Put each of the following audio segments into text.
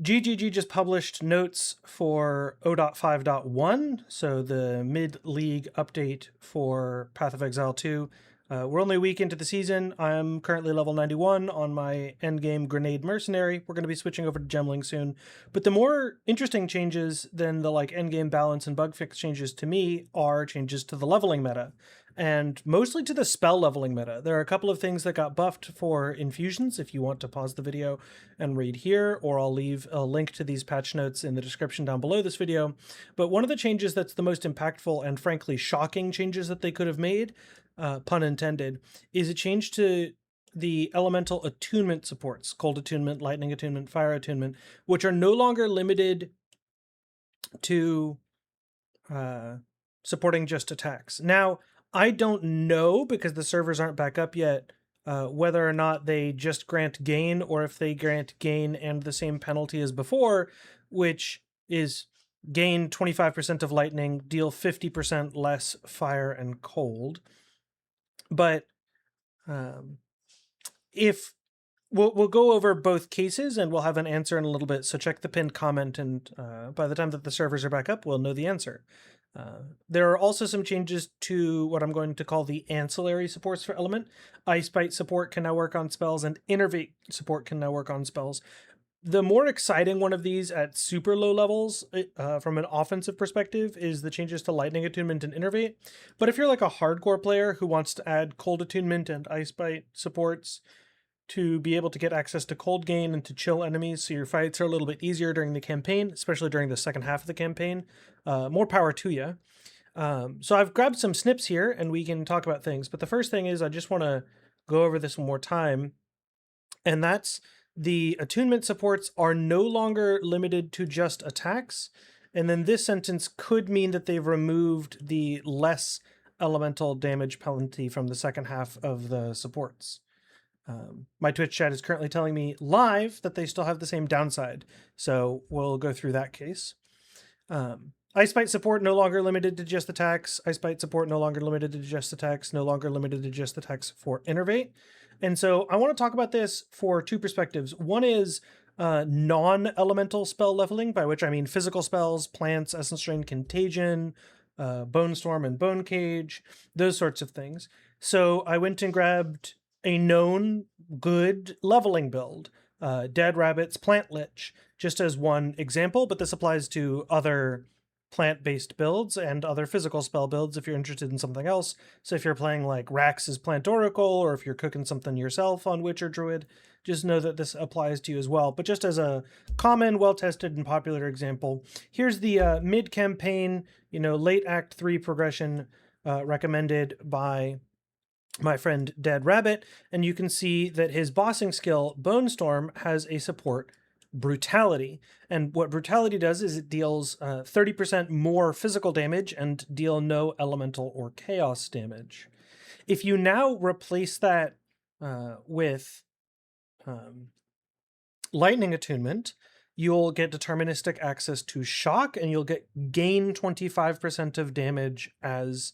GGG just published notes for 0.5.1, so the mid-league update for Path of Exile 2. We're only a week into the season. I'm currently level 91 on my endgame Grenade Mercenary. We're going to be switching over to Gemling soon. But the more interesting changes than the endgame balance and bug fix changes to me are changes to the leveling meta, and mostly to the spell leveling meta. There are a couple of things that got buffed for infusions if you want to pause the video and read here, or I'll leave a link to these patch notes in the description down below this video. But one of the changes that's the most impactful and frankly shocking changes that they could have made, pun intended, is a change to the elemental attunement supports, cold attunement, lightning attunement, fire attunement, which are no longer limited to supporting just attacks. Now, I don't know, because the servers aren't back up yet, whether or not they just grant gain or if they grant gain and the same penalty as before, which is gain 25% of lightning, deal 50% less fire and cold. But if we'll go over both cases and we'll have an answer in a little bit, so check the pinned comment, and by the time that the servers are back up, we'll know the answer. There are also some changes to what I'm going to call the ancillary supports for Element. Ice Bite support can now work on spells, and Innervate support can now work on spells. The more exciting one of these at super low levels, from an offensive perspective, is the changes to Lightning Attunement and Innervate. But if you're like a hardcore player who wants to add Cold Attunement and Ice Bite supports to be able to get access to cold gain and to chill enemies so your fights are a little bit easier during the campaign, especially during the second half of the campaign, more power to you. So I've grabbed some snips here and we can talk about things. But the first thing is I just want to go over this one more time. And that's the attunement supports are no longer limited to just attacks. And then this sentence could mean that they've removed the less elemental damage penalty from the second half of the supports. My Twitch chat is currently telling me live that they still have the same downside, so we'll go through that case. Ice Bite support no longer limited to just attacks. Ice Bite support no longer limited to just attacks. No longer limited to just attacks for Innervate. And so I want to talk about this for two perspectives. One is non-elemental spell leveling, by which I mean physical spells, plants, Essence Drain, Contagion, Bone Storm and Bone Cage, those sorts of things. So I went and grabbed a known good leveling build, Dead Rabbit's Plant Lich, just as one example, but this applies to other plant-based builds and other physical spell builds if you're interested in something else. So if you're playing like Rax's Plant Oracle, or if you're cooking something yourself on Witch or Druid, just know that this applies to you as well. But just as a common, well-tested, and popular example, here's the mid-campaign, late Act 3 progression recommended by my friend Dead Rabbit, and you can see that his bossing skill, Bone Storm, has a support Brutality. And what Brutality does is it deals 30% more physical damage and deal no elemental or chaos damage. If you now replace that with Lightning Attunement, you'll get deterministic access to Shock, and you'll gain 25% of damage as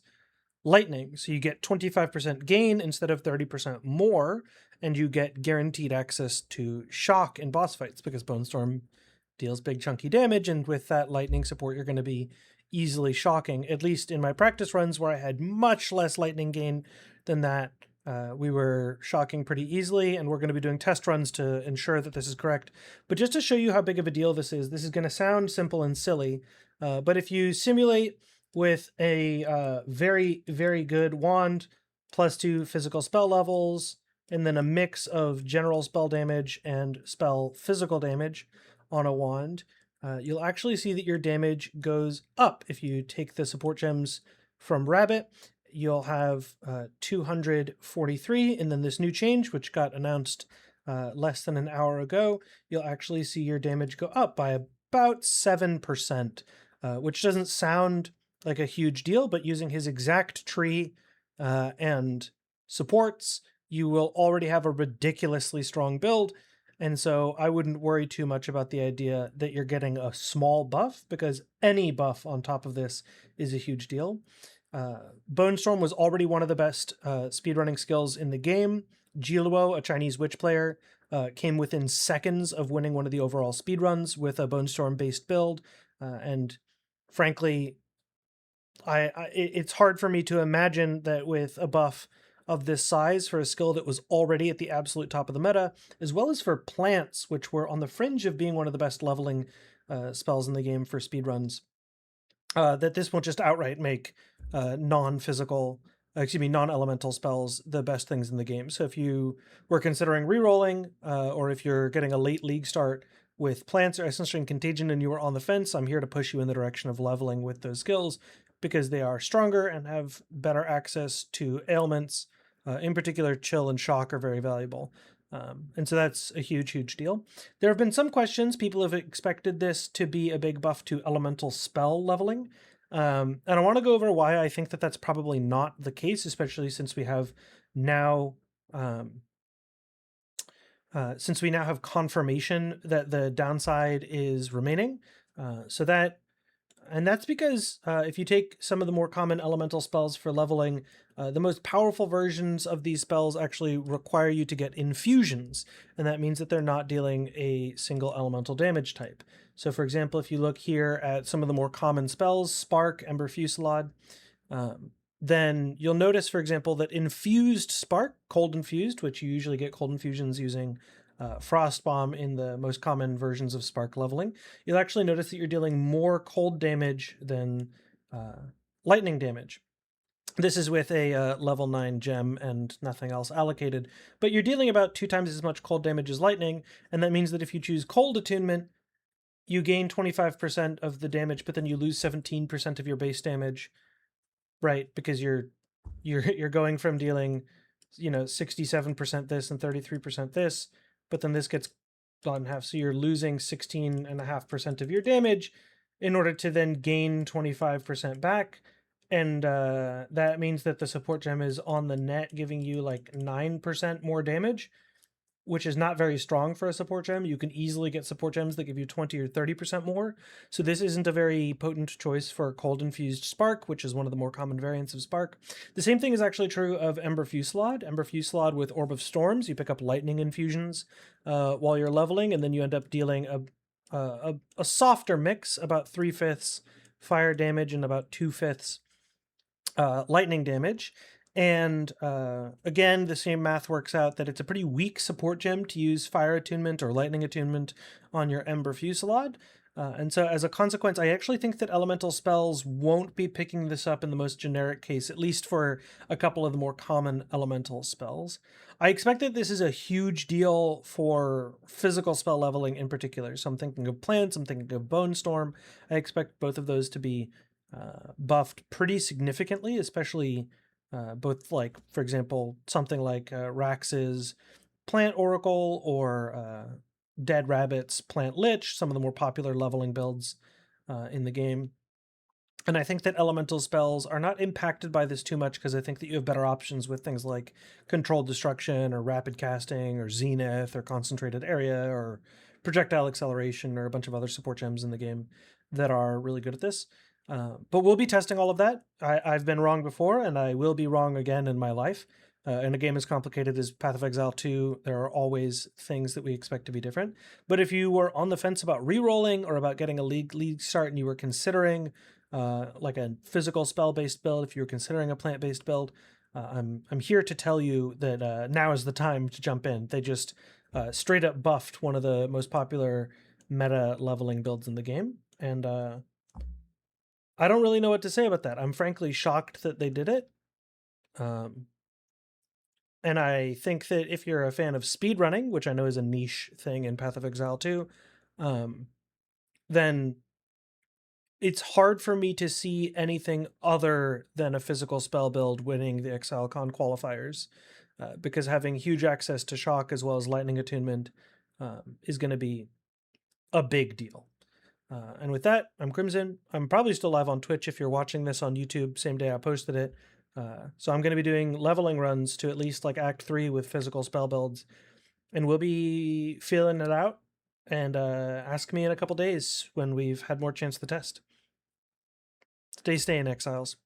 lightning. So you get 25% gain instead of 30% more, and you get guaranteed access to shock in boss fights because Bone Storm deals big chunky damage, and with that lightning support you're going to be easily shocking. At least in my practice runs where I had much less lightning gain than that, we were shocking pretty easily, and we're going to be doing test runs to ensure that this is correct. But just to show you how big of a deal this is going to sound simple and silly, but if you simulate with a very, very good wand, +2 physical spell levels, and then a mix of general spell damage and spell physical damage on a wand, you'll actually see that your damage goes up. If you take the support gems from Rabbit, you'll have 243, and then this new change, which got announced less than an hour ago, you'll actually see your damage go up by about 7%, which doesn't sound like a huge deal, but using his exact tree and supports, you will already have a ridiculously strong build. And so I wouldn't worry too much about the idea that you're getting a small buff, because any buff on top of this is a huge deal. Bone Storm was already one of the best speedrunning skills in the game. Jiluo, a Chinese witch player, came within seconds of winning one of the overall speedruns with a Bone Storm based build. And frankly, it's hard for me to imagine that with a buff of this size for a skill that was already at the absolute top of the meta, as well as for plants, which were on the fringe of being one of the best leveling spells in the game for speedruns, that this won't just outright make non-elemental spells the best things in the game. So if you were considering rerolling, or if you're getting a late league start with plants or Essence String Contagion and you were on the fence, I'm here to push you in the direction of leveling with those skills because they are stronger and have better access to ailments. In particular, Chill and Shock are very valuable. And so that's a huge, huge deal. There have been some questions. People have expected this to be a big buff to elemental spell leveling. And I want to go over why I think that that's probably not the case, especially since we have now have confirmation that the downside is remaining. That's because if you take some of the more common elemental spells for leveling, the most powerful versions of these spells actually require you to get infusions, and that means that they're not dealing a single elemental damage type. So for example, if you look here at some of the more common spells, Spark, Ember Fusillade, then you'll notice, for example, that infused Spark, cold infused, which you usually get cold infusions using Frost Bomb in the most common versions of Spark leveling, you'll actually notice that you're dealing more cold damage than lightning damage. This is with a level 9 gem and nothing else allocated, but you're dealing about 2 times as much cold damage as lightning, and that means that if you choose cold attunement, you gain 25% of the damage, but then you lose 17% of your base damage, right? Because you're going from dealing 67% this and 33% this, but then this gets gone in half, so you're losing 16.5% of your damage in order to then gain 25% back. And that means that the support gem is on the net giving you like 9% more damage, which is not very strong for a support gem. You can easily get support gems that give you 20 or 30% more. So this isn't a very potent choice for cold infused Spark, which is one of the more common variants of Spark. The same thing is actually true of Ember Fusillade. Ember Fusillade with Orb of Storms, you pick up lightning infusions while you're leveling, and then you end up dealing a softer mix, about 3/5 fire damage and about 2/5 lightning damage. And again, the same math works out that it's a pretty weak support gem to use fire attunement or lightning attunement on your Ember Fusillade. And so as a consequence, I actually think that elemental spells won't be picking this up in the most generic case, at least for a couple of the more common elemental spells. I expect that this is a huge deal for physical spell leveling in particular. So I'm thinking of plants, I'm thinking of Bone Storm. I expect both of those to be buffed pretty significantly, especially both, like, for example, something like Rax's Plant Oracle or Dead Rabbit's Plant Lich, some of the more popular leveling builds in the game. And I think that elemental spells are not impacted by this too much because I think that you have better options with things like Controlled Destruction or Rapid Casting or Zenith or Concentrated Area or Projectile Acceleration or a bunch of other support gems in the game that are really good at this. But we'll be testing all of that. I've been wrong before, and I will be wrong again in my life. In a game as complicated as Path of Exile 2, there are always things that we expect to be different. But if you were on the fence about re-rolling or about getting a league start and you were considering like a physical spell-based build, if you were considering a plant-based build, I'm here to tell you that now is the time to jump in. They just straight up buffed one of the most popular meta leveling builds in the game, and I don't really know what to say about that. I'm frankly shocked that they did it. And I think that if you're a fan of speedrunning, which I know is a niche thing in Path of Exile 2, then it's hard for me to see anything other than a physical spell build winning the ExileCon qualifiers, because having huge access to shock as well as lightning attunement is going to be a big deal. And with that, I'm Crimson. I'm probably still live on Twitch if you're watching this on YouTube, same day I posted it. So I'm going to be doing leveling runs to at least like Act 3 with physical spell builds. And we'll be feeling it out. And ask me in a couple days when we've had more chance to test. Stay Exiles.